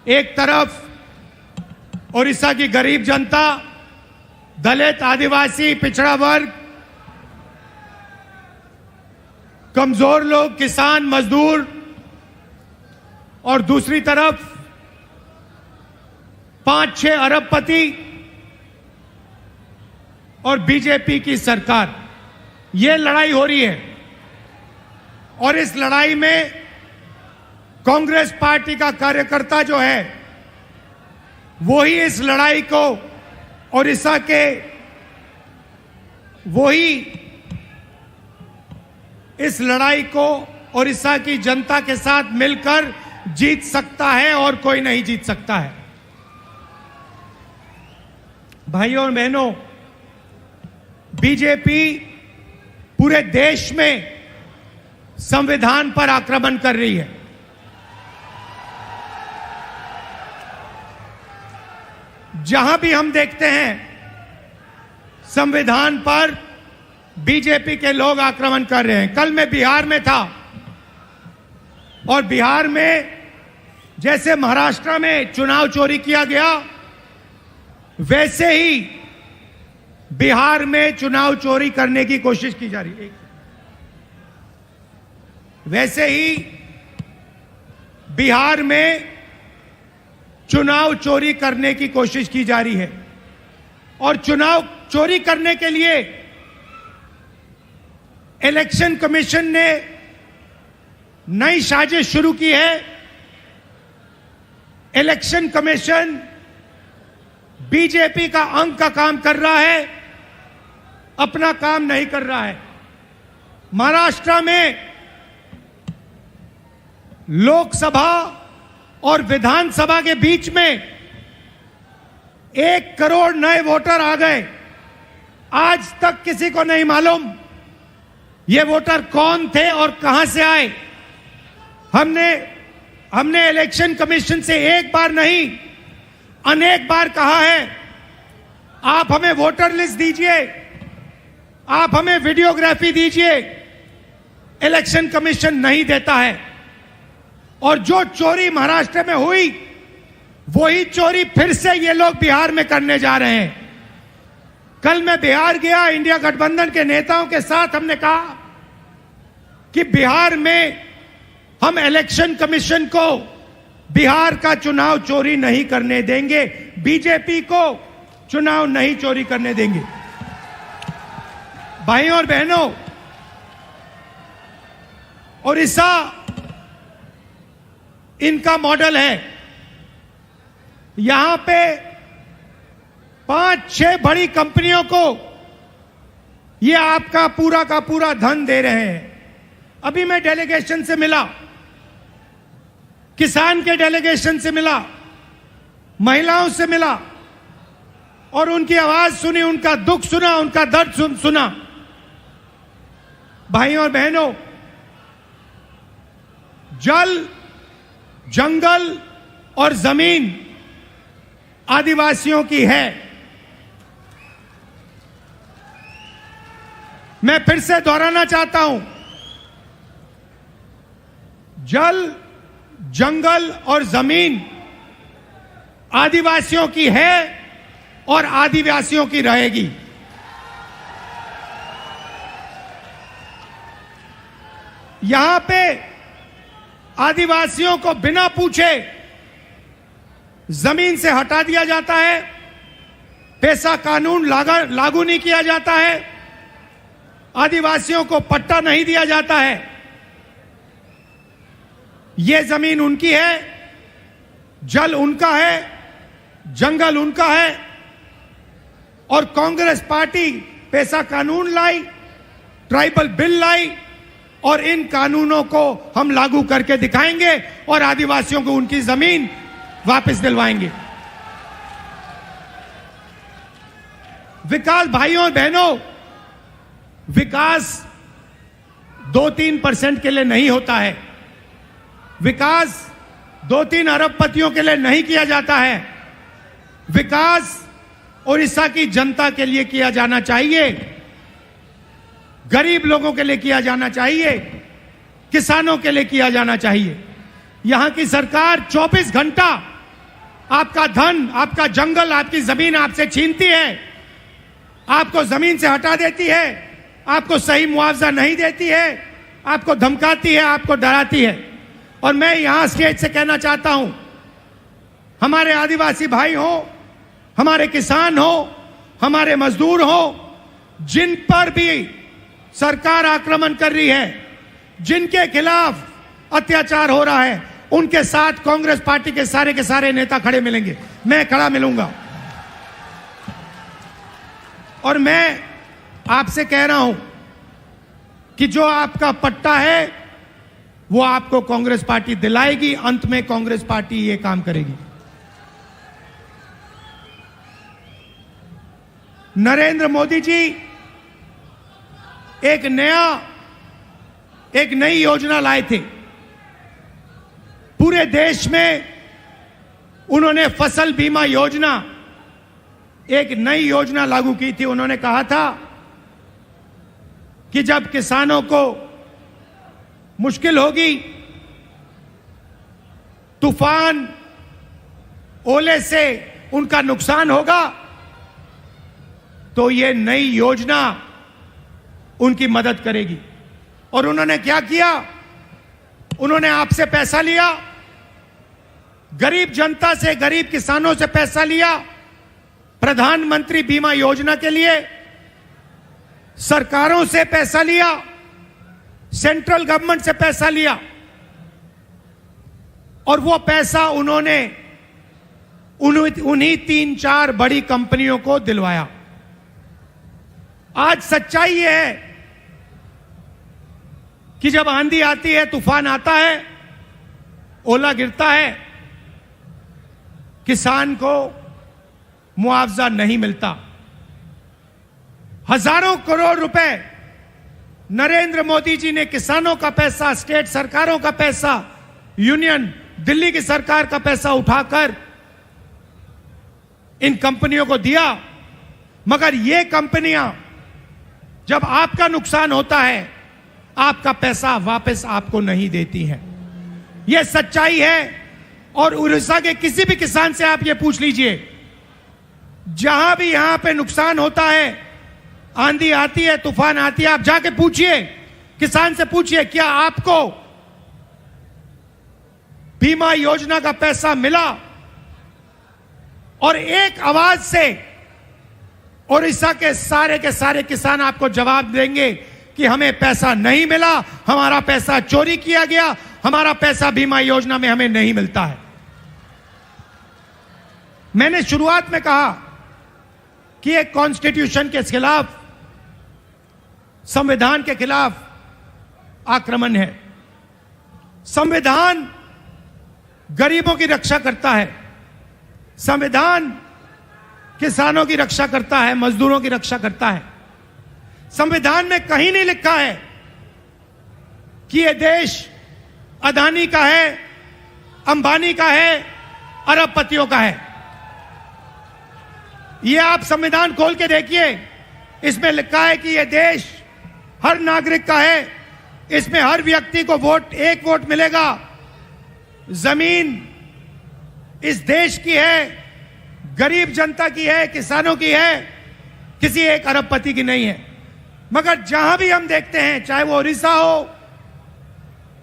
एक तरफ ओडिशा की गरीब जनता, दलित, आदिवासी, पिछड़ा वर्ग, कमजोर लोग, किसान, मजदूर, और दूसरी तरफ 5-6 अरबपति और बीजेपी की सरकार। ये लड़ाई हो रही है और इस लड़ाई में कांग्रेस पार्टी का कार्यकर्ता जो है वो ही इस लड़ाई को ओडिशा के इस लड़ाई को ओडिशा की जनता के साथ मिलकर जीत सकता है और कोई नहीं जीत सकता है। भाइयों और बहनों, बीजेपी पूरे देश में संविधान पर आक्रमण कर रही है। जहां भी हम देखते हैं संविधान पर बीजेपी के लोग आक्रमण कर रहे हैं। कल मैं बिहार में था और बिहार में जैसे महाराष्ट्र में चुनाव चोरी किया गया, वैसे ही बिहार में चुनाव चोरी करने की कोशिश की जा रही है। वैसे ही बिहार में चुनाव चोरी करने की कोशिश की जा रही है और चुनाव चोरी करने के लिए इलेक्शन कमीशन ने नई साजिश शुरू की है। इलेक्शन कमीशन बीजेपी का अंग का काम कर रहा है, अपना काम नहीं कर रहा है। महाराष्ट्र में लोकसभा और विधानसभा के बीच में 1 करोड़ नए वोटर आ गए। आज तक किसी को नहीं मालूम ये वोटर कौन थे और कहां से आए। हमने इलेक्शन कमीशन से एक बार नहीं अनेक बार कहा है, आप हमें वोटर लिस्ट दीजिए, आप हमें वीडियोग्राफी दीजिए। इलेक्शन कमीशन नहीं देता है और जो चोरी महाराष्ट्र में हुई वही चोरी फिर से ये लोग बिहार में करने जा रहे हैं। कल मैं बिहार गया, इंडिया गठबंधन के नेताओं के साथ हमने कहा कि बिहार में हम इलेक्शन कमीशन को बिहार का चुनाव चोरी नहीं करने देंगे, बीजेपी को चुनाव नहीं चोरी करने देंगे। भाइयों और बहनों, ओडिशा इनका मॉडल है। यहां पे 5-6 बड़ी कंपनियों को ये आपका पूरा का पूरा धन दे रहे हैं। अभी मैं डेलीगेशन से मिला, किसान के डेलीगेशन से मिला, महिलाओं से मिला और उनकी आवाज सुनी, उनका दुख सुना, उनका दर्द सुना। भाइयों और बहनों, जल, जंगल और जमीन आदिवासियों की है। मैं फिर से दोहराना चाहता हूं, जल, जंगल और जमीन आदिवासियों की है और आदिवासियों की रहेगी। यहां पे आदिवासियों को बिना पूछे जमीन से हटा दिया जाता है, पैसा कानून लागू नहीं किया जाता है, आदिवासियों को पट्टा नहीं दिया जाता है। ये जमीन उनकी है, जल उनका है, जंगल उनका है और कांग्रेस पार्टी पैसा कानून लाई, ट्राइबल बिल लाई और इन कानूनों को हम लागू करके दिखाएंगे और आदिवासियों को उनकी जमीन वापस दिलवाएंगे। विकास, भाइयों और बहनों, विकास 2-3% के लिए नहीं होता है। विकास 2-3 अरबपतियों के लिए नहीं किया जाता है। विकास ओडिशा की जनता के लिए किया जाना चाहिए, गरीब लोगों के लिए किया जाना चाहिए, किसानों के लिए किया जाना चाहिए। यहां की सरकार 24 घंटा आपका धन, आपका जंगल, आपकी जमीन आपसे छीनती है, आपको जमीन से हटा देती है, आपको सही मुआवजा नहीं देती है, आपको धमकाती है, आपको डराती है। और मैं यहां स्टेज से कहना चाहता हूं, हमारे आदिवासी भाई हो, हमारे किसान हो, हमारे मजदूर हो, जिन पर भी सरकार आक्रमण कर रही है, जिनके खिलाफ अत्याचार हो रहा है, उनके साथ कांग्रेस पार्टी के सारे नेता खड़े मिलेंगे, मैं खड़ा मिलूंगा। और मैं आपसे कह रहा हूं कि जो आपका पट्टा है वो आपको कांग्रेस पार्टी दिलाएगी, अंत में कांग्रेस पार्टी ये काम करेगी। नरेंद्र मोदी जी एक नई योजना लाए थे। पूरे देश में उन्होंने फसल बीमा योजना, एक नई योजना लागू की थी। उन्होंने कहा था कि जब किसानों को मुश्किल होगी, तूफान ओले से उनका नुकसान होगा, तो ये नई योजना उनकी मदद करेगी। और उन्होंने क्या किया? उन्होंने आपसे पैसा लिया, गरीब जनता से, गरीब किसानों से पैसा लिया, प्रधानमंत्री बीमा योजना के लिए सरकारों से पैसा लिया, सेंट्रल गवर्नमेंट से पैसा लिया, और वो पैसा उन्होंने उन्हीं 3-4 बड़ी कंपनियों को दिलवाया। आज सच्चाई यह है कि जब आंधी आती है, तूफान आता है, ओला गिरता है, किसान को मुआवजा नहीं मिलता। हजारों करोड़ रुपए नरेंद्र मोदी जी ने किसानों का पैसा, स्टेट सरकारों का पैसा, यूनियन दिल्ली की सरकार का पैसा उठाकर इन कंपनियों को दिया। मगर ये कंपनियां जब आपका नुकसान होता है, आपका पैसा वापस आपको नहीं देती हैं। यह सच्चाई है। और उड़ीसा के किसी भी किसान से आप ये पूछ लीजिए, जहां भी यहां पे नुकसान होता है, आंधी आती है, तूफान आती है, आप जाके पूछिए, किसान से पूछिए, क्या आपको बीमा योजना का पैसा मिला? और एक आवाज से उड़ीसा के सारे किसान आपको जवाब देंगे कि हमें पैसा नहीं मिला, हमारा पैसा चोरी किया गया, हमारा पैसा बीमा योजना में हमें नहीं मिलता है। मैंने शुरुआत में कहा कि एक कॉन्स्टिट्यूशन के खिलाफ, संविधान के खिलाफ आक्रमण है। संविधान गरीबों की रक्षा करता है, संविधान किसानों की रक्षा करता है, मजदूरों की रक्षा करता है। संविधान में कहीं नहीं लिखा है कि यह देश अदानी का है, अंबानी का है, अरबपतियों का है। यह आप संविधान खोल के देखिए, इसमें लिखा है कि यह देश हर नागरिक का है, इसमें हर व्यक्ति को एक वोट मिलेगा। जमीन इस देश की है, गरीब जनता की है, किसानों की है, किसी एक अरबपति की नहीं है। मगर जहां भी हम देखते हैं, चाहे वो उड़ीसा हो,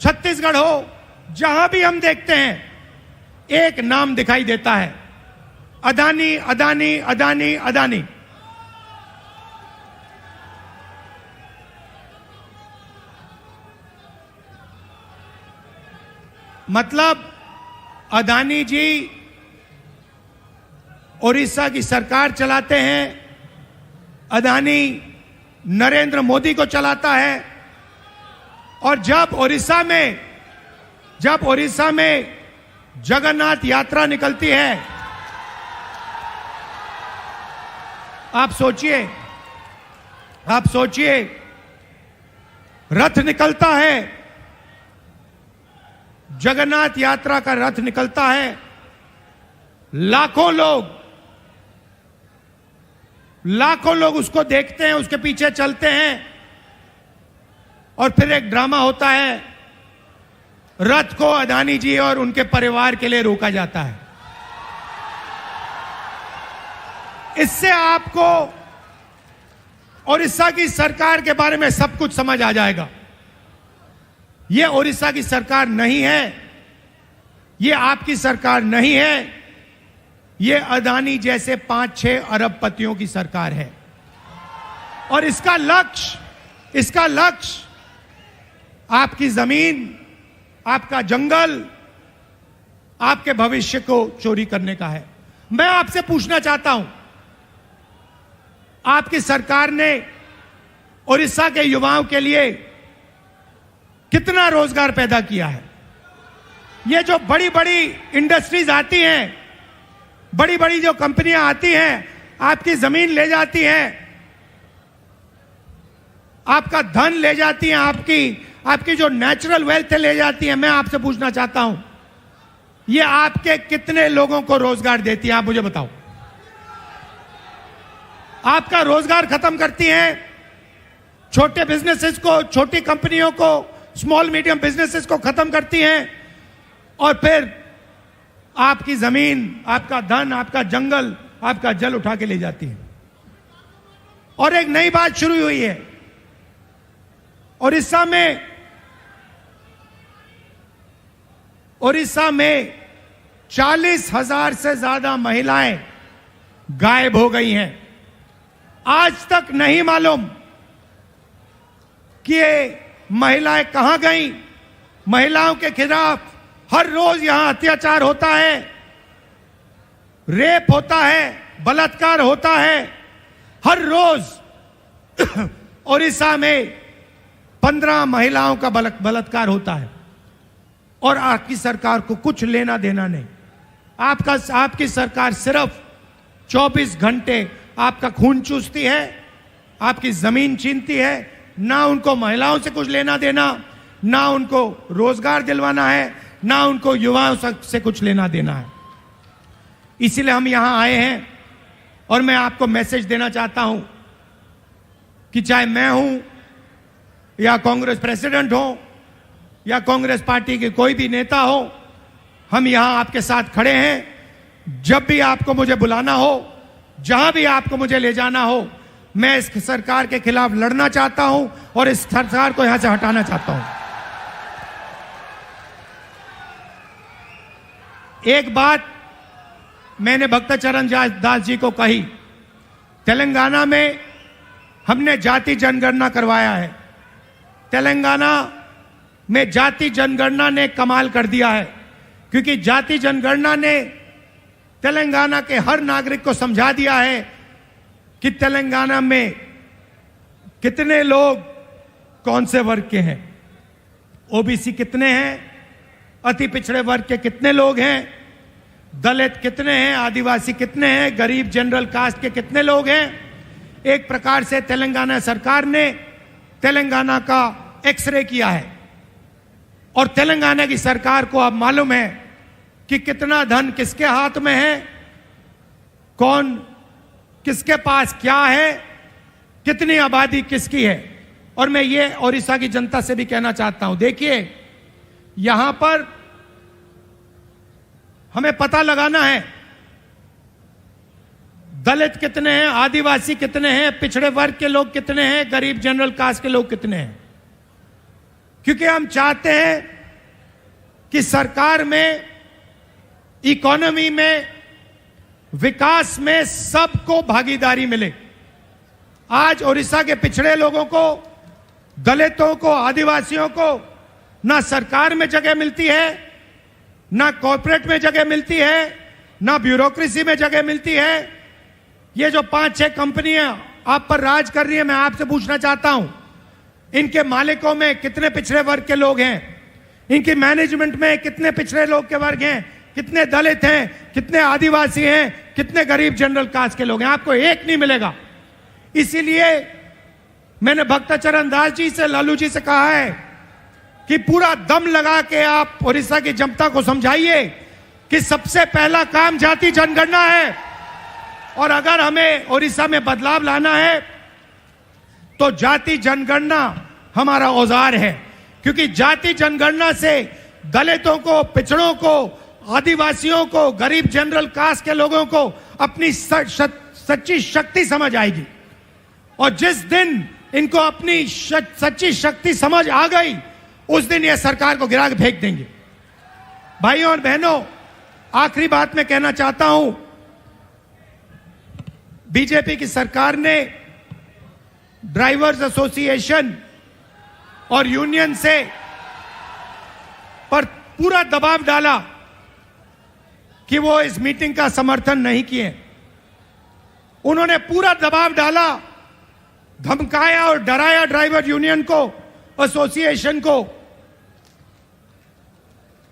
छत्तीसगढ़ हो, जहां भी हम देखते हैं, एक नाम दिखाई देता है, अदानी, अदानी, अदानी, अदानी। मतलब अदानी जी उड़ीसा की सरकार चलाते हैं, अदानी नरेंद्र मोदी को चलाता है। और जब उड़ीसा में जगन्नाथ यात्रा निकलती है, आप सोचिए, रथ निकलता है, जगन्नाथ यात्रा का रथ निकलता है, लाखों लोग उसको देखते हैं, उसके पीछे चलते हैं, और फिर एक ड्रामा होता है, रथ को अदानी जी और उनके परिवार के लिए रोका जाता है। इससे आपको ओडिशा की सरकार के बारे में सब कुछ समझ आ जाएगा। ये ओडिशा की सरकार नहीं है, ये आपकी सरकार नहीं है, ये अदानी जैसे 5-6 अरबपतियों की सरकार है। और इसका लक्ष्य आपकी जमीन, आपका जंगल, आपके भविष्य को चोरी करने का है। मैं आपसे पूछना चाहता हूं, आपकी सरकार ने ओडिशा के युवाओं के लिए कितना रोजगार पैदा किया है? ये जो बड़ी बड़ी इंडस्ट्रीज आती हैं, बड़ी बड़ी जो कंपनियां आती हैं, आपकी जमीन ले जाती हैं, आपका धन ले जाती हैं, आपकी जो नेचुरल वेल्थ ले जाती हैं। मैं आपसे पूछना चाहता हूं, ये आपके कितने लोगों को रोजगार देती हैं? आप मुझे बताओ। आपका रोजगार खत्म करती हैं, छोटे बिजनेसेस को, छोटी कंपनियों को, स्मॉल मीडियम बिजनेसेस को खत्म करती हैं, और फिर आपकी जमीन, आपका धन, आपका जंगल, आपका जल उठा के ले जाती हैं। और एक नई बात शुरू हुई है ओडिशा में 40,000 से ज्यादा महिलाएं गायब हो गई हैं। आज तक नहीं मालूम कि ये महिलाएं कहां गईं। महिलाओं के खिलाफ हर रोज यहां अत्याचार होता है, रेप होता है, बलात्कार होता है। हर रोज ओडिशा में 15 महिलाओं का बलात्कार होता है, और आपकी सरकार को कुछ लेना देना नहीं। आपकी सरकार सिर्फ 24 घंटे आपका खून चूसती है, आपकी जमीन छीनती है। ना उनको महिलाओं से कुछ लेना देना, ना उनको रोजगार दिलवाना है, ना उनको युवाओं से कुछ लेना देना है। इसीलिए हम यहां आए हैं, और मैं आपको मैसेज देना चाहता हूं कि चाहे मैं हूं, या कांग्रेस प्रेसिडेंट हो, या कांग्रेस पार्टी के कोई भी नेता हो, हम यहां आपके साथ खड़े हैं। जब भी आपको मुझे बुलाना हो, जहां भी आपको मुझे ले जाना हो, मैं इस सरकार के खिलाफ लड़ना चाहता हूं, और इस सरकार को यहां से हटाना चाहता हूं। एक बात मैंने भक्तचरण दास जी को कही, तेलंगाना में हमने जाति जनगणना करवाया है। तेलंगाना में जाति जनगणना ने कमाल कर दिया है, क्योंकि जाति जनगणना ने तेलंगाना के हर नागरिक को समझा दिया है कि तेलंगाना में कितने लोग कौन से वर्ग के हैं, ओबीसी कितने हैं, अति पिछड़े वर्ग के कितने लोग हैं, दलित कितने हैं, आदिवासी कितने हैं, गरीब जनरल कास्ट के कितने लोग हैं। एक प्रकार से तेलंगाना सरकार ने तेलंगाना का एक्सरे किया है, और तेलंगाना की सरकार को अब मालूम है कि कितना धन किसके हाथ में है, कौन किसके पास क्या है, कितनी आबादी किसकी है। और मैं ये ओडिशा की जनता से भी कहना चाहता हूं, देखिए यहां पर हमें पता लगाना है दलित कितने हैं, आदिवासी कितने हैं, पिछड़े वर्ग के लोग कितने हैं, गरीब जनरल कास्ट के लोग कितने हैं। क्योंकि हम चाहते हैं कि सरकार में, इकोनॉमी में, विकास में सबको भागीदारी मिले। आज ओडिशा के पिछड़े लोगों को, दलितों को, आदिवासियों को ना सरकार में जगह मिलती है, ना कॉर्पोरेट में जगह मिलती है, ना ब्यूरोक्रेसी में जगह मिलती है। ये जो 5-6 कंपनियां आप पर राज कर रही है, मैं आपसे पूछना चाहता हूं, इनके मालिकों में कितने पिछड़े वर्ग के लोग हैं, इनकी मैनेजमेंट में कितने पिछड़े लोग के वर्ग हैं, कितने दलित हैं, कितने आदिवासी हैं, कितने गरीब जनरल कास्ट के लोग हैं। आपको एक नहीं मिलेगा। इसीलिए मैंने भक्तचरण दास जी से, लालू जी से कहा है कि पूरा दम लगा के आप ओडिशा की जनता को समझाइए कि सबसे पहला काम जाति जनगणना है, और अगर हमें ओडिशा में बदलाव लाना है तो जाति जनगणना हमारा औजार है। क्योंकि जाति जनगणना से दलितों को, पिछड़ों को, आदिवासियों को, गरीब जनरल कास्ट के लोगों को अपनी सच्ची शक्ति समझ आएगी। और जिस दिन इनको अपनी सच्ची शक्ति समझ आ गई, उस दिन ये सरकार को गिरा के फेंक देंगे। भाइयों और बहनों, आखिरी बात मैं कहना चाहता हूं, बीजेपी की सरकार ने ड्राइवर्स एसोसिएशन और यूनियन से पर पूरा दबाव डाला कि वो इस मीटिंग का समर्थन नहीं किए। उन्होंने पूरा दबाव डाला, धमकाया और डराया ड्राइवर यूनियन को, एसोसिएशन को,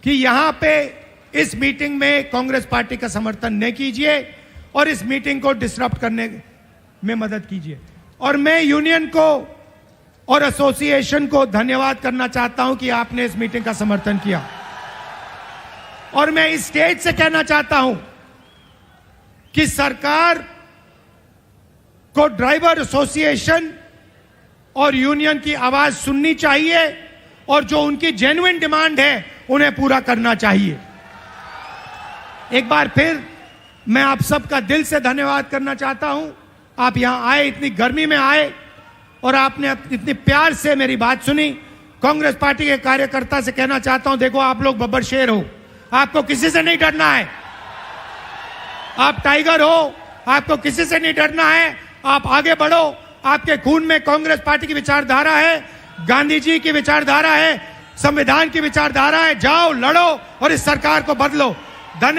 कि यहां पे इस मीटिंग में कांग्रेस पार्टी का समर्थन न कीजिए और इस मीटिंग को डिसरप्ट करने में मदद कीजिए। और मैं यूनियन को और एसोसिएशन को धन्यवाद करना चाहता हूं कि आपने इस मीटिंग का समर्थन किया। और मैं इस स्टेज से कहना चाहता हूं कि सरकार को ड्राइवर एसोसिएशन और यूनियन की आवाज सुननी चाहिए और जो उनकी जेन्युइन डिमांड है उन्हें पूरा करना चाहिए। एक बार फिर मैं आप सबका दिल से धन्यवाद करना चाहता हूं। आप यहां आए, इतनी गर्मी में आए और आपने इतनी प्यार से मेरी बात सुनी। कांग्रेस पार्टी के कार्यकर्ता से कहना चाहता हूं, देखो आप लोग बब्बर शेर हो, आपको किसी से नहीं डरना है। आप टाइगर हो, आपको किसी से नहीं डरना है। आप आगे बढ़ो, आपके खून में कांग्रेस पार्टी की विचारधारा है, गांधी जी की विचारधारा है, संविधान की विचारधारा है। जाओ, लड़ो और इस सरकार को बदलो। धन्यवाद।